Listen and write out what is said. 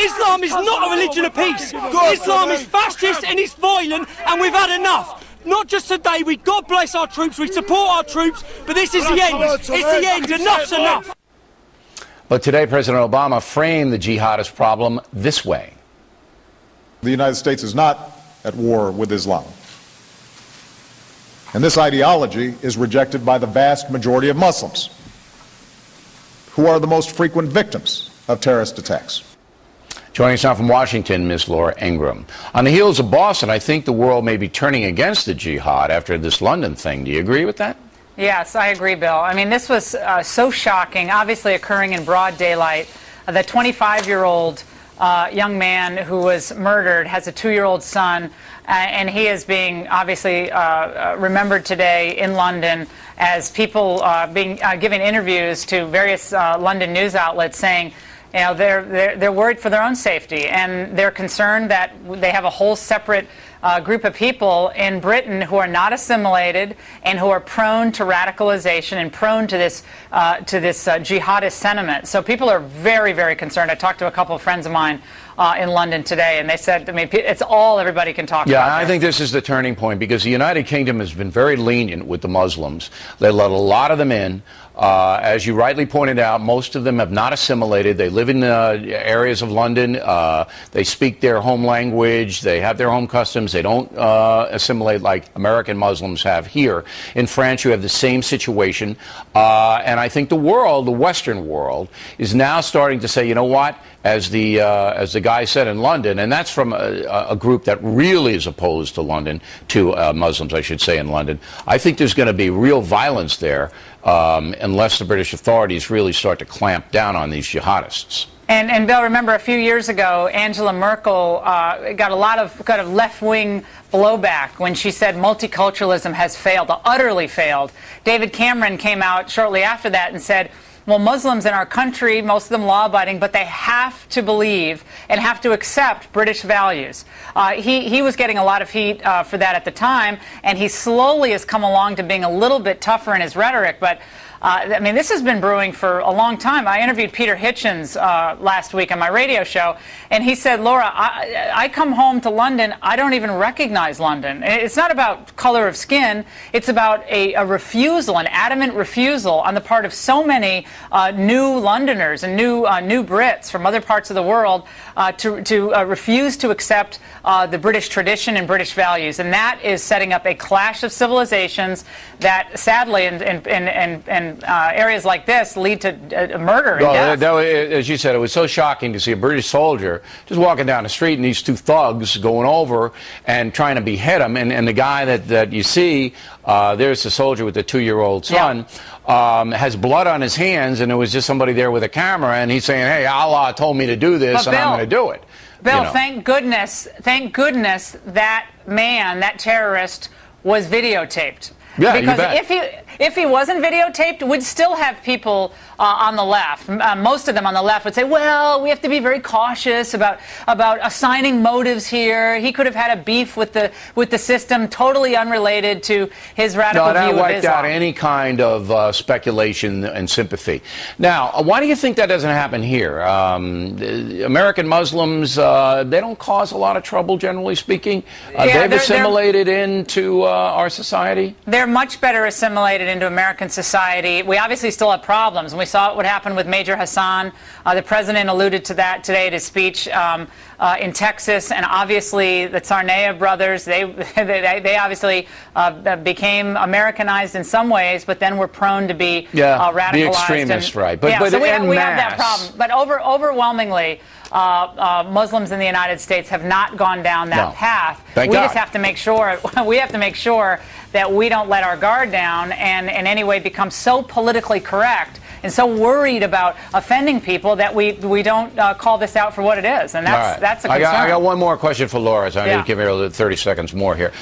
Islam is not a religion of peace. Islam is fascist and it's violent, and we've had enough. Not just today, God bless our troops, we support our troops, but this is the end. It's the end. Enough's enough. But today, President Obama framed the jihadist problem this way. The United States is not at war with Islam. And this ideology is rejected by the vast majority of Muslims, who are the most frequent victims of terrorist attacks. Joining us now from Washington, Ms. Laura Ingraham. On the heels of Boston, I think the world may be turning against the jihad after this London thing. Do you agree with that? Yes, I agree, Bill. I mean, this was so shocking, obviously occurring in broad daylight. The 25-year-old young man who was murdered has a 2-year-old son, and he is being obviously remembered today in London as people giving interviews to various London news outlets saying, you know, they're worried for their own safety, and they're concerned that they have a whole separate group of people in Britain who are not assimilated and who are prone to radicalization and prone to this jihadist sentiment. So people are very, very concerned. I talked to a couple of friends of mine in London today, and they said, I mean, it's all everybody can talk about. Yeah, I think this is the turning point, because the United Kingdom has been very lenient with the Muslims. They let a lot of them in. As you rightly pointed out, most of them have not assimilated. They live in areas of London. They speak their home language. They have their home customs. They don't assimilate like American Muslims have here. In France, you have the same situation. And I think the world, the Western world, is now starting to say, you know what, as the guy said in London, and that's from a group that really is opposed to London, to Muslims, I should say, in London. I think there's going to be real violence there unless the British authorities really start to clamp down on these jihadists. And Bill, remember a few years ago, Angela Merkel got a lot of kind of left-wing blowback when she said multiculturalism has failed, utterly failed. David Cameron came out shortly after that and said, well, Muslims in our country, most of them law-abiding, but they have to believe and have to accept British values. He was getting a lot of heat for that at the time, and he slowly has come along to being a little bit tougher in his rhetoric, but I mean, this has been brewing for a long time. I interviewed Peter Hitchens last week on my radio show, and he said, Laura, I come home to London, I don't even recognize London. It's not about color of skin. It's about a refusal, an adamant refusal on the part of so many new Londoners and new Brits from other parts of the world to refuse to accept the British tradition and British values. And that is setting up a clash of civilizations that, sadly, in areas like this lead to murder and death. As you said, it was so shocking to see a British soldier just walking down the street and these two thugs going over and trying to behead him. And the guy that you see, there's the soldier with the 2-year-old son, has blood on his hands, and there was just somebody there with a camera, and he's saying, hey, Allah told me to do this, and I'm going to do it. Bill, thank goodness that man, that terrorist, was videotaped. Yeah, because if he wasn't videotaped, we'd still have people on the left. Most of them on the left would say, well, we have to be very cautious about assigning motives here. He could have had a beef with the system, totally unrelated to his radical view of Islam. No, that wiped out any kind of speculation and sympathy. Now, why do you think that doesn't happen here? American Muslims, they don't cause a lot of trouble, generally speaking. They've assimilated into our society. They're much better assimilated into American society. We obviously still have problems, and we saw what happened with Major Hassan. The president alluded to that today at his speech in Texas, and obviously the Tsarnaev brothers, they obviously became Americanized in some ways, but then were prone to be radicalized. The extremists, right. But so we have that problem. But overwhelmingly, Muslims in the United States have not gone down that path. Thank God. Just have to make sure that we don't let our guard down and in any way become so politically correct and so worried about offending people that we don't call this out for what it is. And that's a concern. I got one more question for Laura, so I'm going to give her 30 seconds more here.